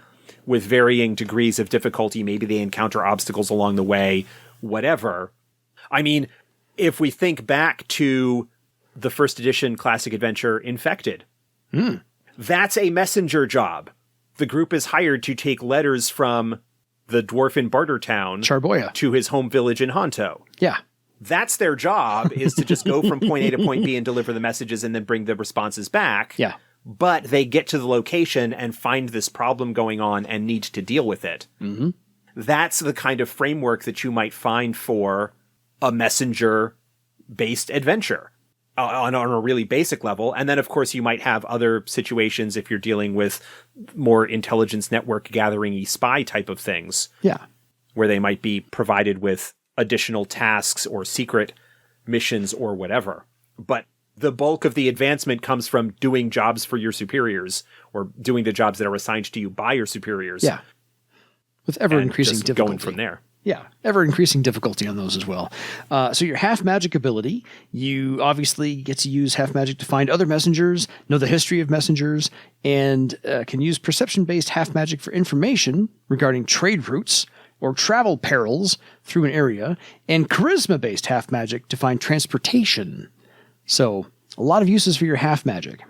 With varying degrees of difficulty. Maybe they encounter obstacles along the way, whatever. I mean, if we think back to the first edition classic adventure Infected, that's a messenger job. The group is hired to take letters from the dwarf in Bartertown Charboya to his home village in Honto. Yeah. That's their job, is to just go from point A to point B and deliver the messages and then bring the responses back. Yeah. But they get to the location and find this problem going on and need to deal with it. Mm-hmm. That's the kind of framework that you might find for a messenger-based adventure on a really basic level. And then, of course, you might have other situations if you're dealing with more intelligence network gathering-y spy type of things. Yeah. Where they might be provided with additional tasks or secret missions or whatever. But the bulk of the advancement comes from doing jobs for your superiors or doing the jobs that are assigned to you by your superiors. Yeah. With ever-increasing difficulty. Going from there. Yeah, ever-increasing difficulty on those as well. So your half-magic ability, you obviously get to use half-magic to find other messengers, know the history of messengers, and can use perception-based half-magic for information regarding trade routes or travel perils through an area, and charisma-based half-magic to find transportation. So a lot of uses for your half-magic.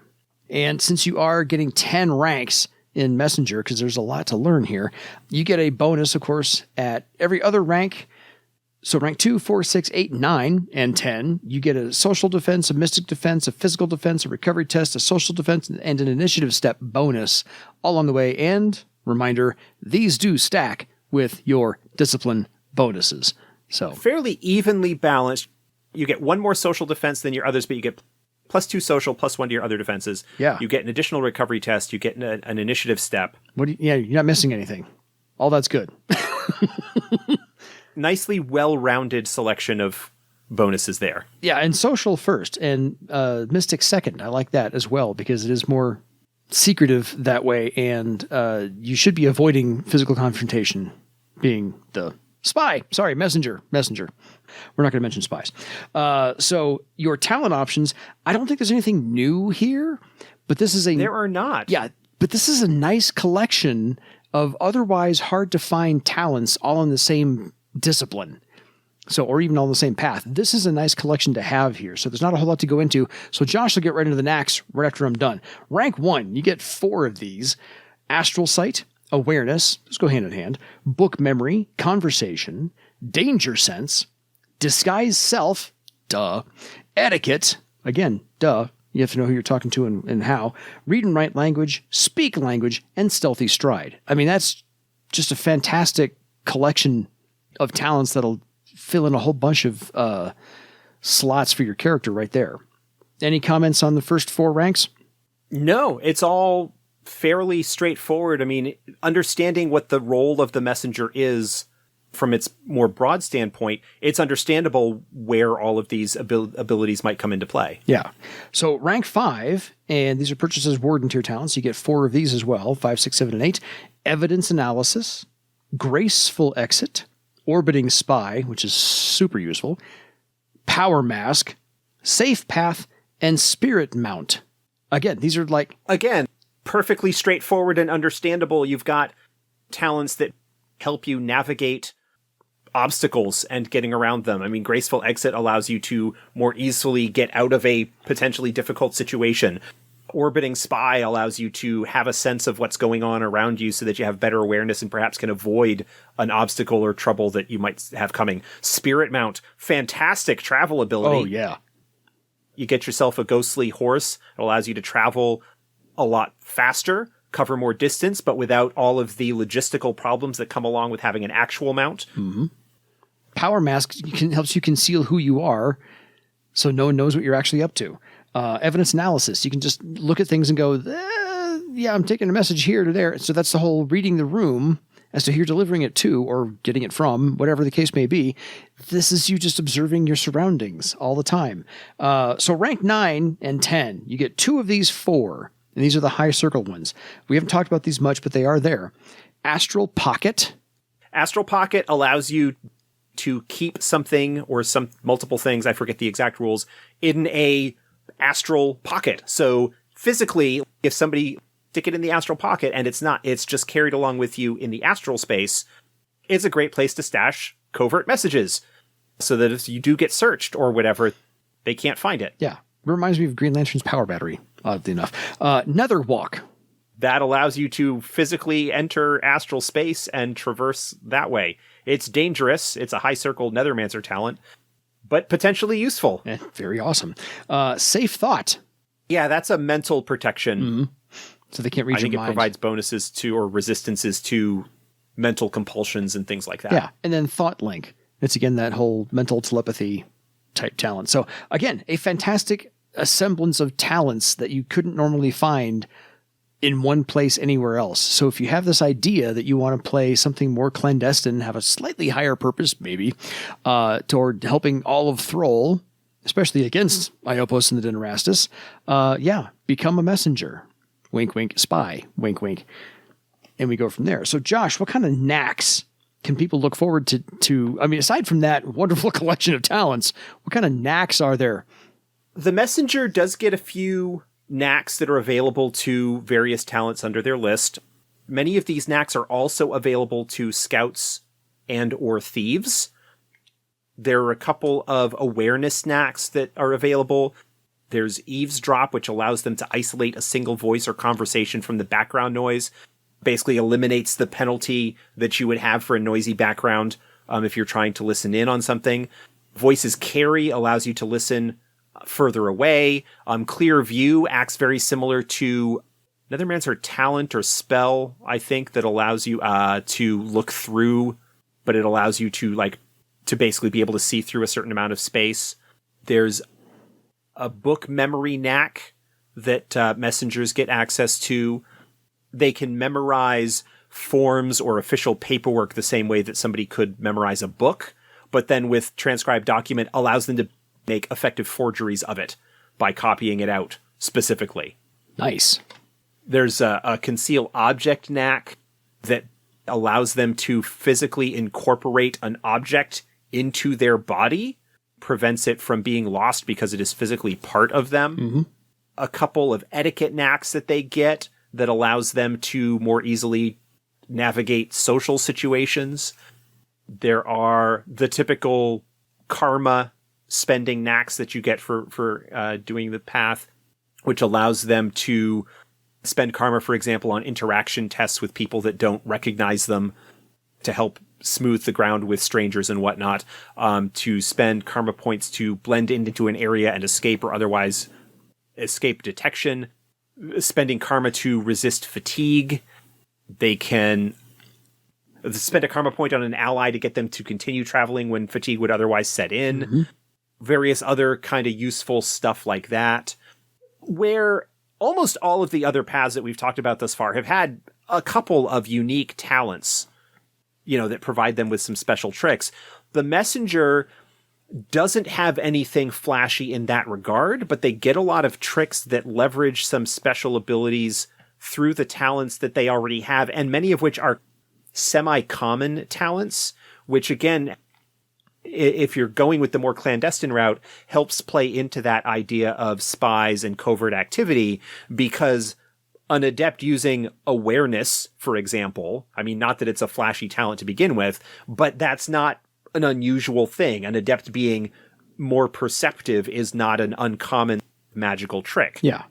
And since you are getting 10 ranks in Messenger, because there's a lot to learn here, you get a bonus, of course, at every other rank. So rank 2, 4, 6, 8, 9, and 10, you get a social defense, a mystic defense, a physical defense, a recovery test, a social defense, and an initiative step bonus all on the way. And, reminder, these do stack with your discipline bonuses. So fairly evenly balanced. You get one more social defense than your others, but you get +2 social, +1 to your other defenses. Yeah. You get an additional recovery test. You get an initiative step. You're not missing anything. All that's good. Nicely well-rounded selection of bonuses there. Yeah, and social first, and mystic second. I like that as well, because it is more secretive that way, and you should be avoiding physical confrontation, being the spy. Sorry, messenger. We're not going to mention spies. So your talent options, I don't think there's anything new here, but this is There are not. Yeah, but this is a nice collection of otherwise hard to find talents all in the same discipline. So, or even on the same path. This is a nice collection to have here. So there's not a whole lot to go into. So Josh will get right into the knacks right after I'm done. Rank 1, you get 4 of these. Astral sight, awareness, let's go hand in hand, book memory, conversation, danger sense, disguise self, duh, etiquette, again, duh, you have to know who you're talking to and how, read and write language, speak language, and stealthy stride. I mean, that's just a fantastic collection of talents that'll fill in a whole bunch of slots for your character right there. Any comments on the first 4 ranks? No, it's all fairly straightforward. I mean, understanding what the role of the messenger is from its more broad standpoint, it's understandable where all of these abilities might come into play. Yeah. So rank 5, and these are purchased as Warden tier talents. You get 4 of these as well, 5, 6, 7, and 8. Evidence Analysis, Graceful Exit, Orbiting Spy, which is super useful, Power Mask, Safe Path, and Spirit Mount. Again, these are like... Again, perfectly straightforward and understandable. You've got talents that help you navigate obstacles and getting around them. I mean, Graceful Exit allows you to more easily get out of a potentially difficult situation. Orbiting Spy allows you to have a sense of what's going on around you so that you have better awareness and perhaps can avoid an obstacle or trouble that you might have coming. Spirit Mount, fantastic travel ability. Oh, yeah. You get yourself a ghostly horse. It allows you to travel a lot faster, cover more distance, but without all of the logistical problems that come along with having an actual mount. Mm-hmm. Power Mask helps you conceal who you are so no one knows what you're actually up to. Evidence Analysis, you can just look at things and go, yeah, I'm taking a message here to there. So that's the whole reading the room as to who you're delivering it to or getting it from, whatever the case may be. This is you just observing your surroundings all the time. So rank 9 and 10, you get 2 of these 4, and these are the high circle ones. We haven't talked about these much, but they are there. Astral Pocket. Astral Pocket allows you to keep something or some multiple things, I forget the exact rules, in a astral pocket. So physically, if somebody stick it in the astral pocket and it's just carried along with you in the astral space, it's a great place to stash covert messages so that if you do get searched or whatever, they can't find it. Yeah. It reminds me of Green Lantern's power battery, oddly enough. Nether Walk. That allows you to physically enter astral space and traverse that way. It's dangerous. It's a high circle Nethermancer talent, but potentially useful. Very awesome. Safe Thought. Yeah, that's a mental protection. Mm-hmm. So they can't read your mind. I think it provides bonuses to or resistances to mental compulsions and things like that. Yeah, and then Thought Link. It's again that whole mental telepathy type talent. So again, a fantastic assemblance of talents that you couldn't normally find in one place anywhere else. So if you have this idea that you want to play something more clandestine, have a slightly higher purpose, maybe, toward helping all of Thrall, especially against Iopos and the Dinarastus, become a messenger. Wink, wink, spy. Wink, wink. And we go from there. So Josh, what kind of knacks can people look forward to? I mean, aside from that wonderful collection of talents, what kind of knacks are there? The messenger does get a few knacks that are available to various talents under their list. Many of these knacks are also available to scouts and or thieves. There are a couple of awareness knacks that are available. There's eavesdrop, which allows them to isolate a single voice or conversation from the background noise. Basically eliminates the penalty that you would have for a noisy background if you're trying to listen in on something. Voices carry allows you to listen further away. Clear view acts very similar to Nethermancer talent or spell, I think, that allows you to look through, but it allows you to basically be able to see through a certain amount of space. There's a book memory knack that messengers get access to. They can memorize forms or official paperwork the same way that somebody could memorize a book, but then with transcribed document allows them to make effective forgeries of it by copying it out specifically. Nice. There's a conceal object knack that allows them to physically incorporate an object into their body, prevents it from being lost because it is physically part of them. Mm-hmm. A couple of etiquette knacks that they get that allows them to more easily navigate social situations. There are the typical karma spending knacks that you get for doing the path, which allows them to spend karma, for example, on interaction tests with people that don't recognize them to help smooth the ground with strangers and whatnot, to spend karma points to blend into an area and escape or otherwise escape detection, spending karma to resist fatigue. They can spend a karma point on an ally to get them to continue traveling when fatigue would otherwise set in. Mm-hmm. Various other kind of useful stuff like that, where almost all of the other paths that we've talked about thus far have had a couple of unique talents that provide them with some special tricks. The messenger doesn't have anything flashy in that regard, but they get a lot of tricks that leverage some special abilities through the talents that they already have, and many of which are semi-common talents, which again, if you're going with the more clandestine route, helps play into that idea of spies and covert activity, because an adept using awareness, for example, I mean, not that it's a flashy talent to begin with, but that's not an unusual thing. An adept being more perceptive is not an uncommon magical trick. Yeah.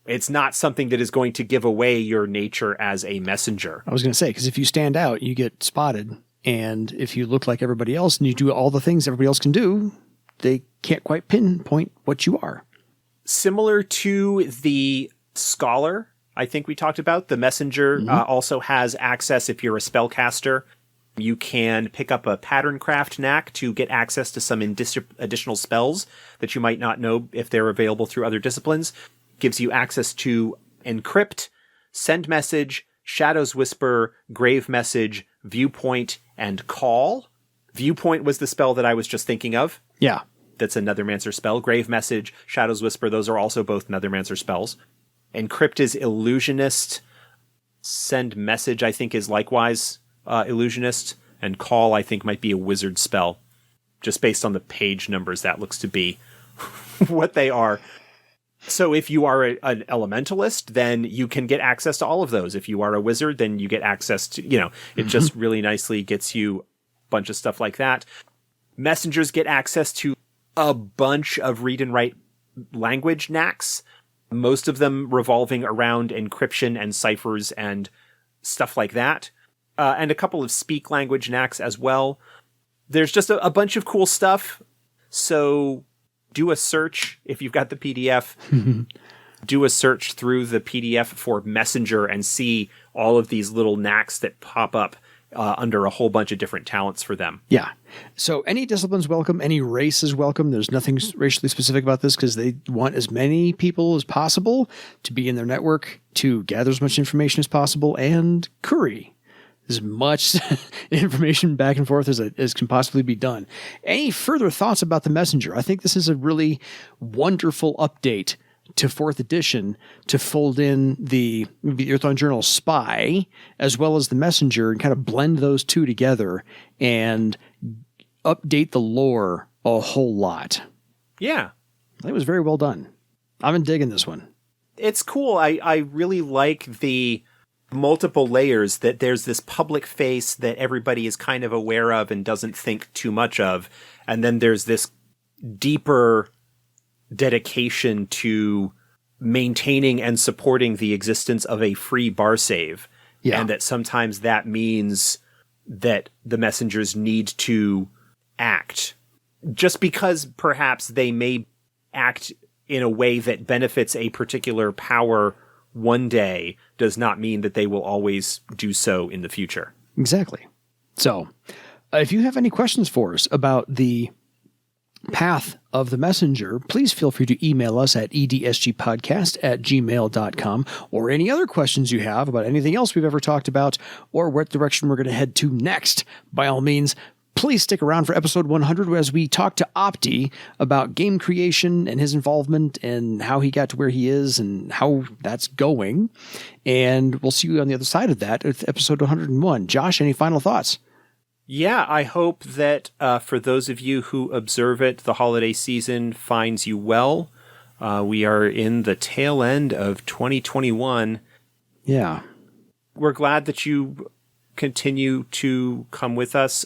It's not something that is going to give away your nature as a messenger. I was going to say, because if you stand out, you get spotted. And if you look like everybody else and you do all the things everybody else can do, they can't quite pinpoint what you are. Similar to the scholar, I think we talked about, the messenger also has access if you're a spellcaster. You can pick up a pattern craft knack to get access to some additional spells that you might not know if they're available through other disciplines. Gives you access to encrypt, send message, Shadow's Whisper, Grave Message, Viewpoint, and Call. Viewpoint was the spell that I was just thinking of. Yeah. That's a Nethermancer spell. Grave Message, Shadow's Whisper, those are also both Nethermancer spells. Encrypt is Illusionist. Send Message, I think, is likewise Illusionist. And Call, I think, might be a wizard spell. Just based on the page numbers, that looks to be what they are. So if you are an elementalist, then you can get access to all of those. If you are a wizard, then you get access to, it just really nicely gets you a bunch of stuff like that. Messengers get access to a bunch of read and write language knacks, most of them revolving around encryption and ciphers and stuff like that. And a couple of speak language knacks as well. There's just a bunch of cool stuff. So do a search if you've got the PDF. Do a search through the PDF for Messenger and see all of these little knacks that pop up under a whole bunch of different talents for them. Yeah. So any discipline's welcome. Any race is welcome. There's nothing racially specific about this because they want as many people as possible to be in their network, to gather as much information as possible, and curry as much information back and forth as can possibly be done. Any further thoughts about the Messenger? I think this is a really wonderful update to 4th edition to fold in the Earthdawn Journal Spy as well as the Messenger and kind of blend those two together and update the lore a whole lot. Yeah. It was very well done. I've been digging this one. It's cool. I really like the multiple layers, that there's this public face that everybody is kind of aware of and doesn't think too much of. And then there's this deeper dedication to maintaining and supporting the existence of a free bar save. Yeah. And that sometimes that means that the messengers need to act just because perhaps they may act in a way that benefits a particular power one day does not mean that they will always do so in the future. Exactly. So if you have any questions for us about the path of the messenger, please feel free to email us at edsgpodcast@gmail.com, or any other questions you have about anything else we've ever talked about or what direction we're going to head to next. By all means, please stick around for episode 100 as we talk to Opti about game creation and his involvement and how he got to where he is and how that's going. And we'll see you on the other side of that at episode 101. Josh, any final thoughts? Yeah, I hope that for those of you who observe it, the holiday season finds you well. We are in the tail end of 2021. Yeah. We're glad that you continue to come with us.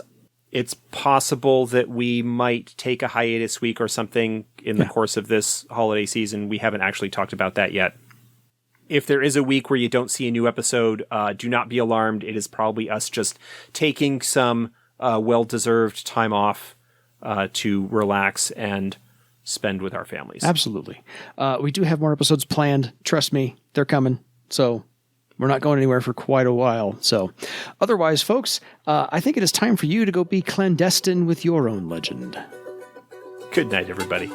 It's possible that we might take a hiatus week or something in the course of this holiday season. We haven't actually talked about that yet. If there is a week where you don't see a new episode, do not be alarmed. It is probably us just taking some well-deserved time off to relax and spend with our families. Absolutely. We do have more episodes planned. Trust me, they're coming. So we're not going anywhere for quite a while. So otherwise, folks, I think it is time for you to go be clandestine with your own legend. Good night, everybody.